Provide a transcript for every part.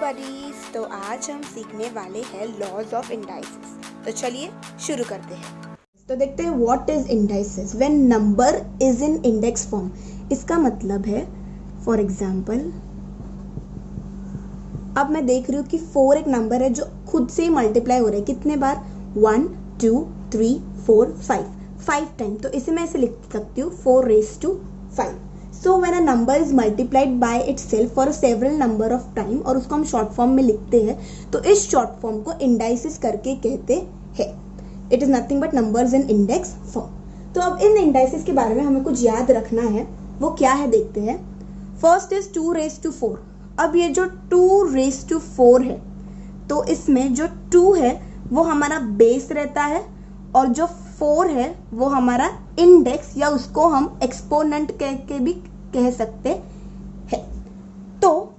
Buddies, तो आज हम सीखने वाले हैं लॉज ऑफ इंडाइसिस। तो चलिए शुरू करते हैं। तो देखते हैं what is indices when number is in index form. इसका मतलब है फॉर एग्जांपल अब मैं देख रही हूँ कि 4 एक नंबर है जो खुद से ही मल्टीप्लाई हो रहा है। कितने बार? 1 2 3 4 5 टाइम। तो इसे मैं ऐसे लिख सकती हूँ 4⁵5। So when a number is multiplied by itself for several number of time और उसको हम शॉर्ट फॉर्म में लिखते हैं, तो इस शॉर्ट फॉर्म को इंडाइसिस करके कहते हैं। It is nothing but numbers in index form. तो अब इन इंडाइसिस के बारे में हमें कुछ याद रखना है। वो क्या है देखते हैं। First is 2⁴। अब ये जो 2⁴ है, तो इसमें जो 2 है वो हमारा बेस रहता है और जो 4 है वो हमारा इंडेक्स या उसको हम एक्सपोनेंट कह के भी कह सकते हैं। तो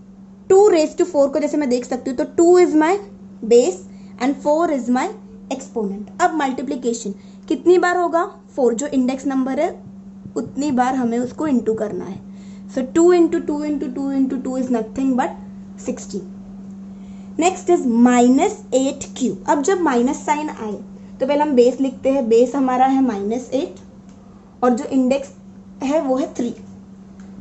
2⁴ को जैसे मैं देख सकती हूँ, तो 2 is my base and 4 is my exponent. अब मल्टीप्लीकेशन कितनी बार होगा? 4 जो इंडेक्स नंबर है उतनी बार हमें उसको इंटू करना है। सो 2 into 2 into 2 into 2 is nothing but 16। Next is -8 अब जब माइनस साइन आए तो पहले हम बेस लिखते हैं। बेस हमारा है -8 और जो इंडेक्स है वो है 3।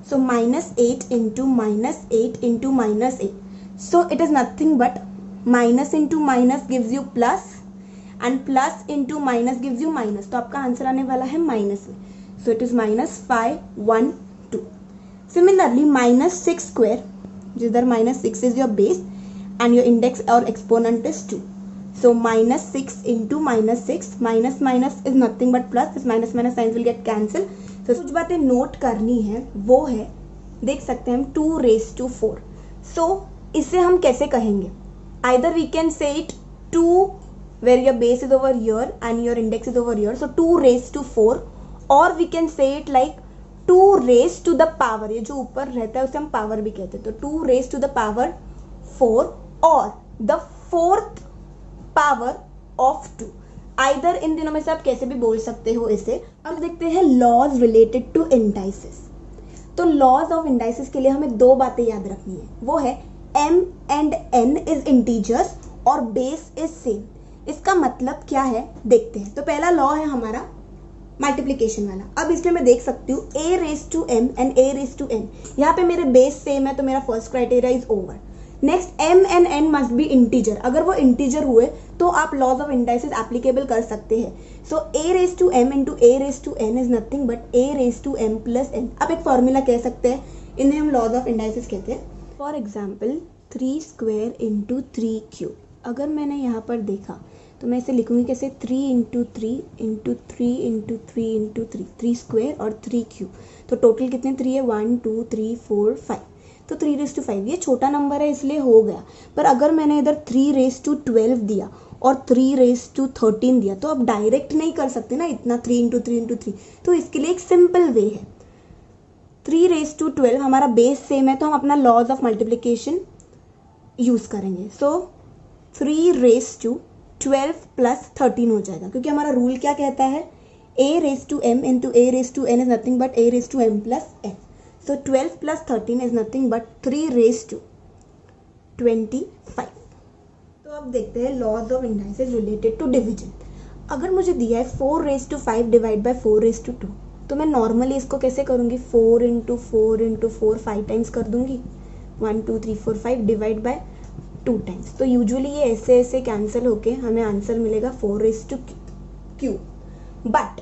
सो -8 into -8 into -8। So it is nothing but minus into minus gives you plus and plus into minus gives you minus. तो आपका आंसर आने वाला है माइनस में। So it is -512। सिमिलरली -6², जिधर -6 is your base and your index or exponent is 2. So -6 into -6, minus minus is nothing but plus. This minus minus signs will get cancelled. So कुछ बातें note करनी है, वो है देख सकते हैं हम 2⁴. So इसे हम कैसे कहेंगे? Either we can say it 2 where your base is over here and your index is over here. So 2⁴, or we can say it like 2⁻⁴. ये जो ऊपर रहता है उसे हम पावर भी कहते हैं। तो 2⁻⁴ और the 4th power of 2। Either in दिनों में से आप कैसे भी बोल सकते हो इसे। अब देखते हैं लॉज रिलेटेड टू इंडाइसिस। तो लॉज ऑफ इंडाइसिस के लिए हमें 2 बातें याद रखनी है। वो है m and n is integers और बेस इज सेम। इसका मतलब क्या है देखते हैं। तो पहला लॉ है हमारा मल्टीप्लीकेशन वाला। अब इसमें मैं देख सकती हूँ a⁻m एंड a⁻n। यहाँ पे मेरे बेस सेम है तो मेरा first criteria is over. Next m and n must be integer. अगर वो इंटीजर हुए तो आप लॉज ऑफ इंडाइसिस एप्लीकेबल कर सकते हैं। सो a⁻m into a⁻n is nothing but a⁻m plus n। आप एक फॉर्मूला कह सकते हैं, इन्हें हम लॉज ऑफ इंडाइसिस कहते हैं। फॉर एग्जाम्पल 3² इंटू 3³ अगर मैंने यहाँ पर देखा तो मैं इसे लिखूंगी कैसे? 3 इंटू 3 इंटू 3 इंटू 3 इंटू 3² और 3³ तो टोटल कितने 3 है? 1 2 3 4 5। तो 3⁵5 ये छोटा नंबर है इसलिए हो गया। पर अगर मैंने इधर 3⁻12 दिया और 3⁻13 दिया तो अब डायरेक्ट नहीं कर सकते ना इतना 3 इंटू 3 इंटू 3। तो इसके लिए एक सिंपल वे है। 3⁻12 हमारा बेस सेम है तो हम अपना लॉज ऑफ मल्टीप्लीकेशन यूज करेंगे। सो 3⁻12 प्लस 13 हो जाएगा, क्योंकि हमारा रूल क्या कहता है? a⁻m into a⁻n is nothing but a⁻m plus n। So 12 plus 13 is nothing but 3⁻25। तो अब देखते हैं laws of indices related to division. अगर मुझे दिया है 4⁵5 डिवाइड बाय 4⁵2 तो मैं नॉर्मली इसको कैसे करूँगी? 4 इंटू 4 इंटू 4 5 टाइम्स कर दूंगी। 1 2 3 4 5 डिवाइड बाय 2 टाइम्स। तो यूजुअली ये ऐसे ऐसे कैंसिल होके हमें आंसर मिलेगा 4⁵3। बट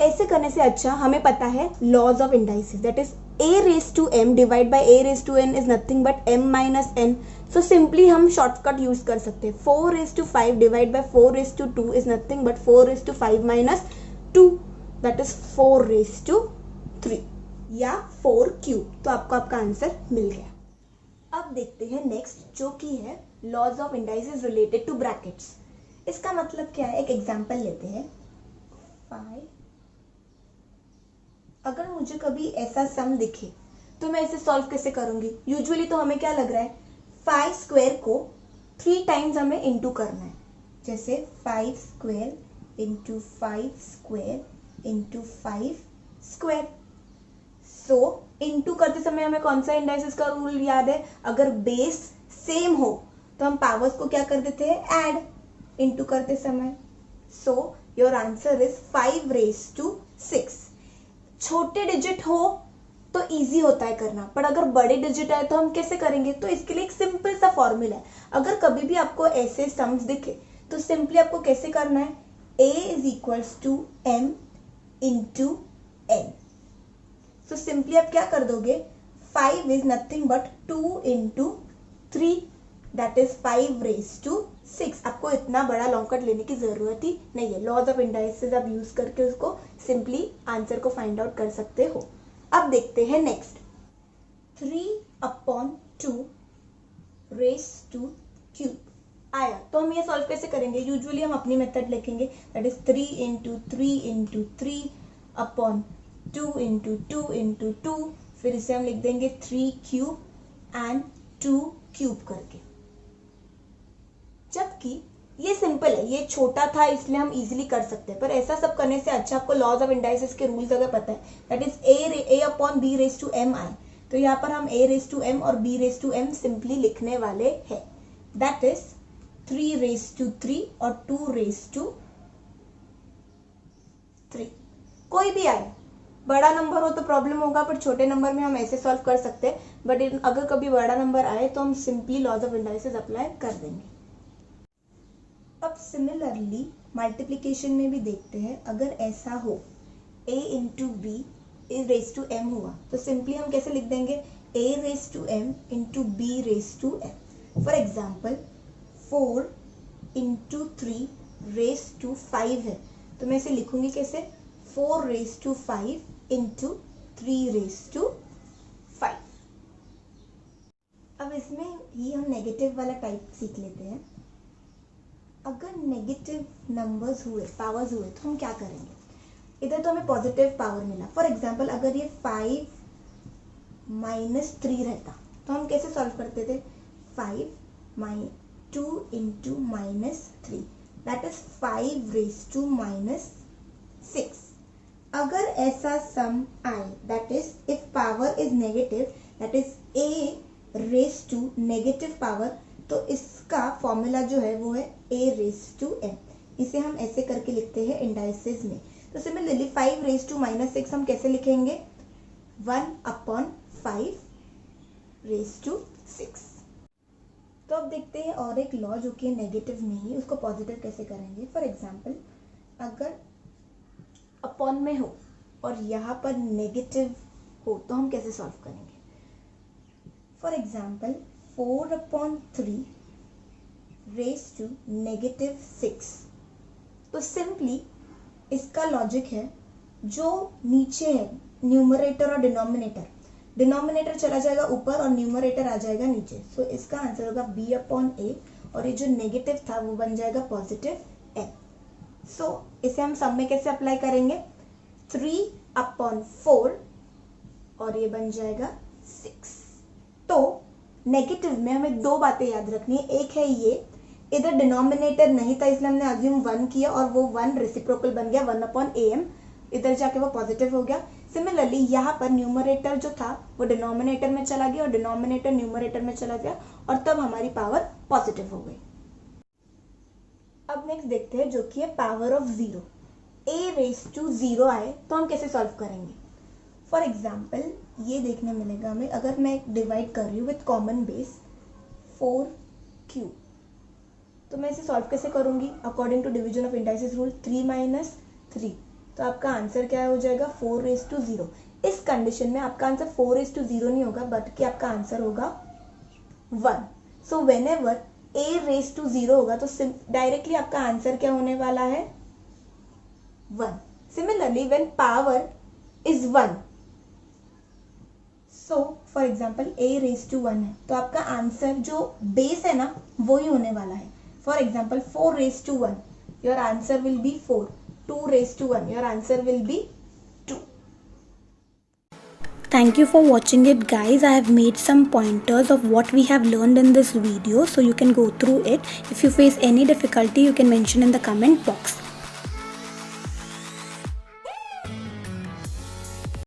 ऐसे करने से अच्छा हमें पता है laws of indices, that is a⁻m divide by a⁻n is nothing but m minus n। So simply हम शॉर्टकट यूज कर सकते हैं। 4⁵5 divide by 4⁵2 is nothing but 4⁵5 minus 2, that is 4⁵3 या 4³ तो आपको आपका आंसर मिल गया। अब देखते हैं नेक्स्ट, जो कि है laws of indices related to brackets. इसका मतलब क्या है? एक एग्जांपल लेते हैं। 5। अगर मुझे कभी ऐसा सम दिखे तो मैं इसे सॉल्व कैसे करूंगी? यूजुअली तो हमें क्या लग रहा है? 5² को 3 टाइम्स हमें इंटू करना है। जैसे 5² इंटू 5² इंटू 5²। सो इंटू करते समय हमें कौन सा इंडाइसिस का रूल याद है? अगर बेस सेम हो तो हम पावर्स को क्या कर देते हैं, ऐड, इनटू करते समय. So your answer is 5 raise to 6. छोटे डिजिट हो तो इजी होता है करना, पर अगर बड़े डिजिट आए तो हम कैसे करेंगे. तो इसके लिए एक सिंपल सा फॉर्मूला है. अगर कभी भी आपको ऐसे सम्स दिखे तो सिंपली आपको कैसे करना है, a is equals to m into n. So simply आप क्या कर दोगे, 5 is nothing but 2 into 3, that is 5 raise to 6. आपको इतना बड़ा लॉन्ग कट लेने की जरूरत ही नहीं है. लॉज ऑफ इंडाइसेस आप यूज करके उसको सिंपली आंसर को फाइंड आउट कर सकते हो. अब देखते हैं नेक्स्ट. 3/2 रेज टू क्यूब आया तो हम ये सॉल्व कैसे करेंगे. यूजुअली हम अपनी मेथड लिखेंगे, that is 3 into 3 into 3/2 into 2 into 2. फिर इसे हम लिख देंगे 3 क्यूब एंड 2 क्यूब करके. जबकि ये सिंपल है, ये छोटा था इसलिए हम इजीली कर सकते हैं, पर ऐसा सब करने से अच्छा आपको लॉज ऑफ इंडाइसेस के रूल्स अगर पता है, that is a upon b raise to m आए तो यहाँ पर हम a रेज टू m और b raise to m simply लिखने वाले हैं. दैट इज 3 रेज टू 3 और 2 रेज टू 3. कोई भी आए, बड़ा नंबर हो तो प्रॉब्लम होगा, पर छोटे नंबर में हम ऐसे सॉल्व कर सकते हैं. बट अगर कभी बड़ा नंबर आए तो हम simply laws of indices apply कर देंगे. अब सिमिलरली मल्टीप्लिकेशन में भी देखते हैं. अगर ऐसा हो a into B raise to m हुआ तो सिंपली हम कैसे लिख देंगे, a raise to m into B raise to m. For example 4 into 3 raise to 5 है तो मैं इसे लिखूंगी कैसे, 4 raise to 5 into 3 raise to 5. अब इसमें ही हम नेगेटिव वाला टाइप सीख लेते हैं. अगर नेगेटिव नंबर्स हुए, पावर्स हुए तो हम क्या करेंगे. इधर तो हमें पॉजिटिव पावर मिला. फॉर एग्जाम्पल अगर ये 5 माइनस 3 रहता तो हम कैसे सॉल्व करते थे, 2 into minus 3 that is 5 raise to minus 6. अगर ऐसा सम आए, that is if power is negative, that is a raise to negative power, तो इसका फॉर्मूला जो है वो है a रेज टू m. इसे हम ऐसे करके लिखते हैं इंडाइसेस में. तो सिमिलरली 5 रेज टू माइनस 6 हम कैसे लिखेंगे, 1/5 रेज टू 6. तो अब देखते हैं और एक लॉ जो कि नेगेटिव में ही, उसको पॉजिटिव कैसे करेंगे. फॉर एग्जाम्पल अगर अपॉन में हो और यहाँ पर नेगेटिव हो तो हम कैसे सॉल्व करेंगे. For example 4/3 raise to negative 6. तो सिंपली इसका लॉजिक है, जो नीचे है न्यूमरेटर और डिनोमिनेटर चला जाएगा ऊपर और न्यूमरेटर आ जाएगा नीचे. सो इसका आंसर होगा b/a और ये जो नेगेटिव था वो बन जाएगा पॉजिटिव m. सो इसे हम सब में कैसे अप्लाई करेंगे, 3/4 और ये बन जाएगा 6. तो नेगेटिव में हमें दो बातें याद रखनी है. एक है ये, इधर डिनोमिनेटर नहीं था इसलिए हमने अज्यूम 1 किया और वो 1 रेसिप्रोकल बन गया 1/am, इधर जाके वो पॉजिटिव हो गया. सिमिलरली यहाँ पर न्यूमरेटर जो था वो डिनोमिनेटर में चला गया और डिनोमिनेटर न्यूमरेटर में चला गया और तब हमारी पावर पॉजिटिव हो गई. अब नेक्स्ट देखते हैं जो कि है power of 0. a raise to 0 आए तो हम कैसे सॉल्व करेंगे. फॉर एग्जाम्पल ये देखने मिलेगा हमें, अगर मैं डिवाइड कर रही हूँ विथ कॉमन बेस 4 क्यूब तो मैं इसे सॉल्व कैसे करूँगी, according to division of indices rule 3 minus 3. तो आपका आंसर क्या हो जाएगा, 4 रेज टू 0. इस कंडीशन में आपका आंसर 4 रेज टू 0 नहीं होगा बल्कि आपका आंसर होगा 1. So whenever a raise to 0 होगा तो डायरेक्टली आपका आंसर क्या होने वाला है, 1. Similarly when power is 1, so for example a raise to 1 है तो आपका आंसर जो बेस है ना वो ही होने वाला है. For example 4 raise to 1, your answer will be 4. 2 raised to 1, your answer will be 2. Thank you for watching it, guys. I have made some pointers of what we have learned in this video, so you can go through it. If you face any difficulty, you can mention in the comment box.